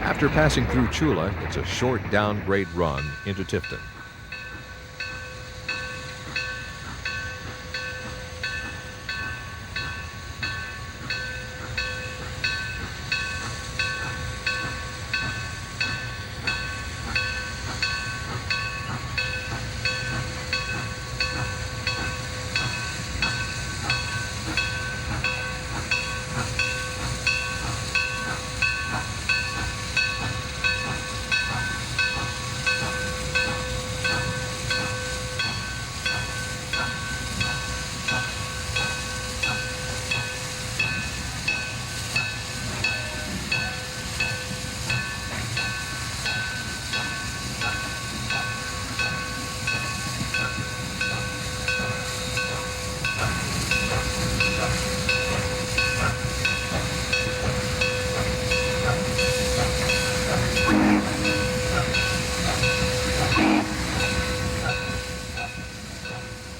After passing through Chula, it's a short downgrade run into Tifton.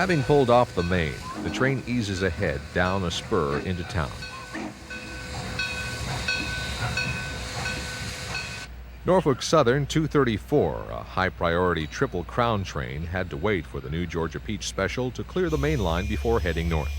Having pulled off the main, the train eases ahead down a spur into town. Norfolk Southern 234, a high-priority Triple Crown train, had to wait for the new Georgia Peach Special to clear the main line before heading north.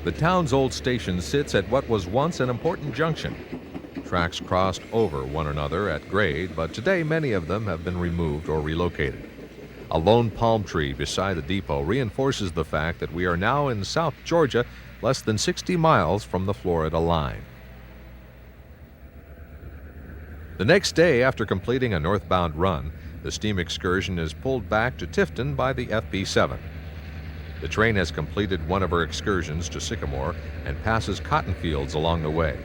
The town's old station sits at what was once an important junction. Tracks crossed over one another at grade, but today many of them have been removed or relocated. A lone palm tree beside the depot reinforces the fact that we are now in South Georgia, less than 60 miles from the Florida line. The next day, after completing a northbound run, the steam excursion is pulled back to Tifton by the FB7. The train has completed one of her excursions to Sycamore and passes cotton fields along the way.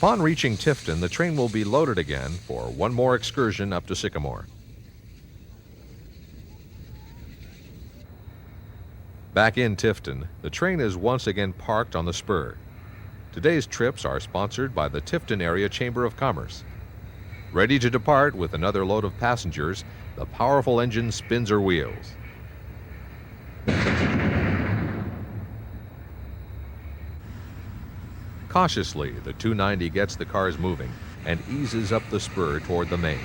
Upon reaching Tifton, the train will be loaded again for one more excursion up to Sycamore. Back in Tifton, the train is once again parked on the spur. Today's trips are sponsored by the Tifton Area Chamber of Commerce. Ready to depart with another load of passengers, the powerful engine spins her wheels. Cautiously, the 290 gets the cars moving and eases up the spur toward the main.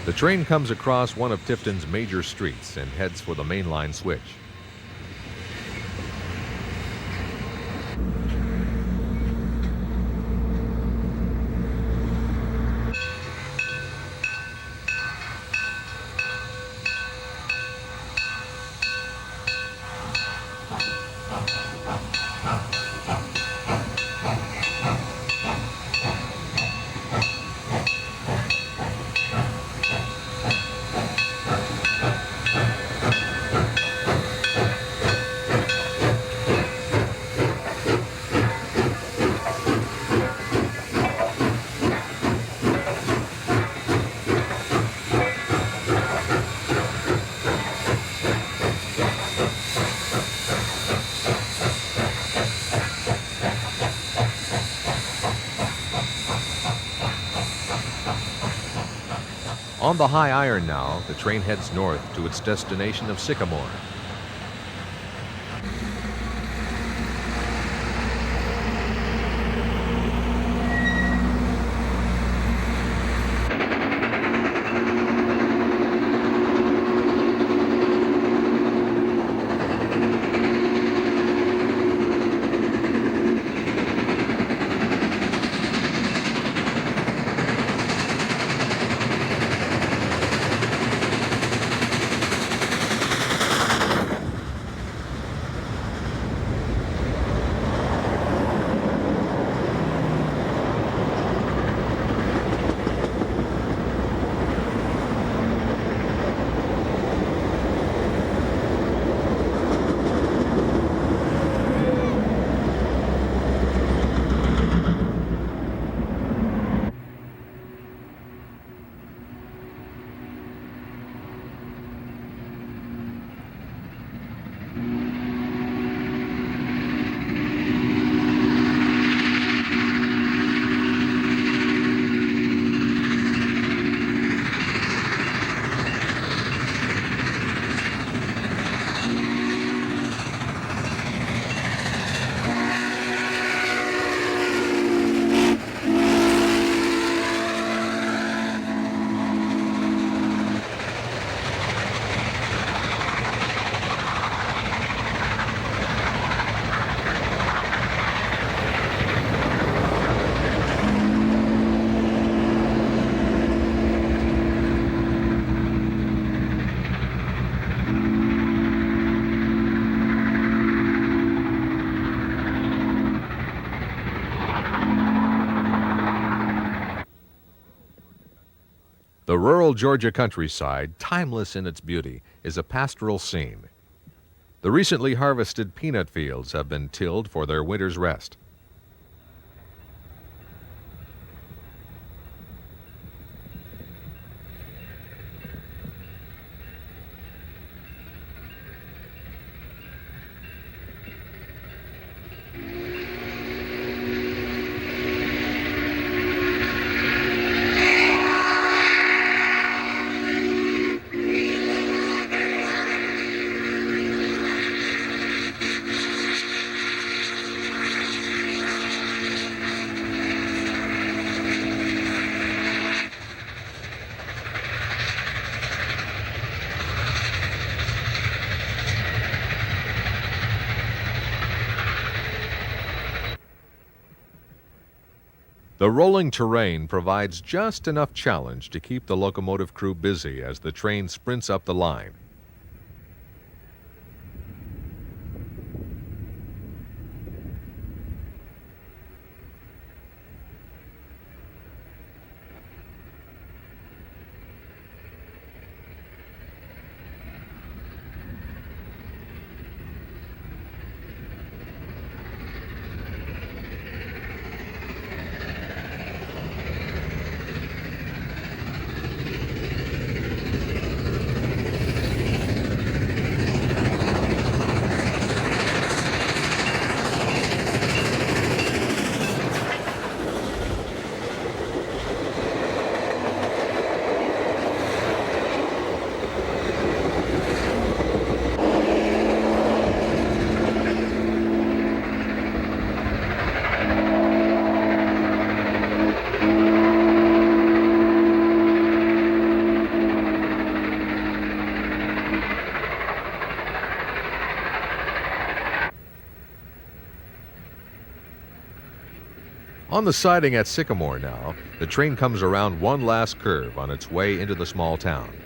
The train comes across one of Tifton's major streets and heads for the main line switch. On the high iron now, the train heads north to its destination of Sycamore. The rural Georgia countryside, timeless in its beauty, is a pastoral scene. The recently harvested peanut fields have been tilled for their winter's rest. The rolling terrain provides just enough challenge to keep the locomotive crew busy as the train sprints up the line. On the siding at Sycamore now, the train comes around one last curve on its way into the small town.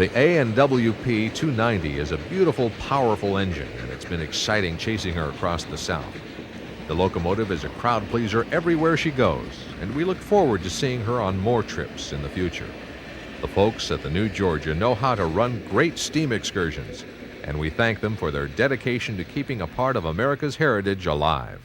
The A&WP 290 is a beautiful, powerful engine, and it's been exciting chasing her across the South. The locomotive is a crowd pleaser everywhere she goes, and we look forward to seeing her on more trips in the future. The folks at the New Georgia know how to run great steam excursions, and we thank them for their dedication to keeping a part of America's heritage alive.